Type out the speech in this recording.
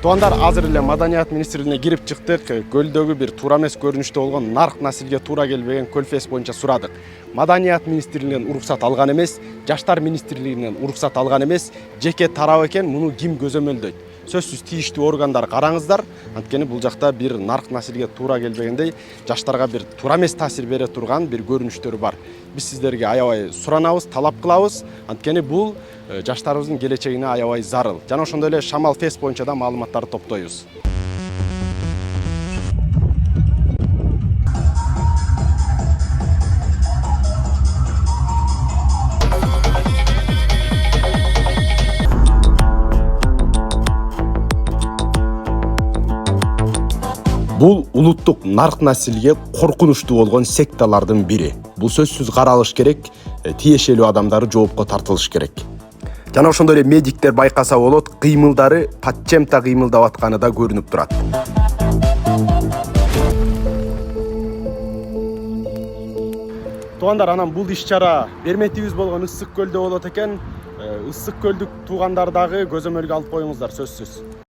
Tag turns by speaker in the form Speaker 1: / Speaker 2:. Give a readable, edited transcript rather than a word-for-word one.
Speaker 1: Туугандар, азыр эле Маданият министрлигине кирип чыктык. Көлдөгү бир туура эмес көрүнүштө болгон нарк наслге туура келбеген көлфес боюнча сурадык. Маданият министрлигинен уруксат алган эмес, Жаштар министрлигинен уруксат алган эмес, жеке тарап экен, муну ким көзөмөлдөйт? Сөзсүз тийиштүү органдар караңыздар. Анткени бул жакта бир нарк наслге туура келбегендей, жаштарга бир туура эмес таасир бере турган бир көрүнүштөр бар. Биз сиздерге аябай суранабыз, талап кылабыз. Анткени бул жаштарыбыздын келечегине аябай зарыл. Жана ошондой эле Шамал Фест боюнча да маалыматтарды топтойбуз. Бул улуттук нарк наслге коркунучтуу болгон секталардын бири. Бул сөзсүз каралыш керек, тиешелүү адамдары жоопко тартылыш керек. Жана ошондой эле медиктер байкаса болот, кыймылдары патчемта кыймылдап атканы да көрүнүп турат. Туугандар, анан бул иш-чара берметибиз болгон Ысык көлдө болот экен. Ысык көлдүк туугандар дагы көзөмөлгө алып коюңуздар, сөзсүз.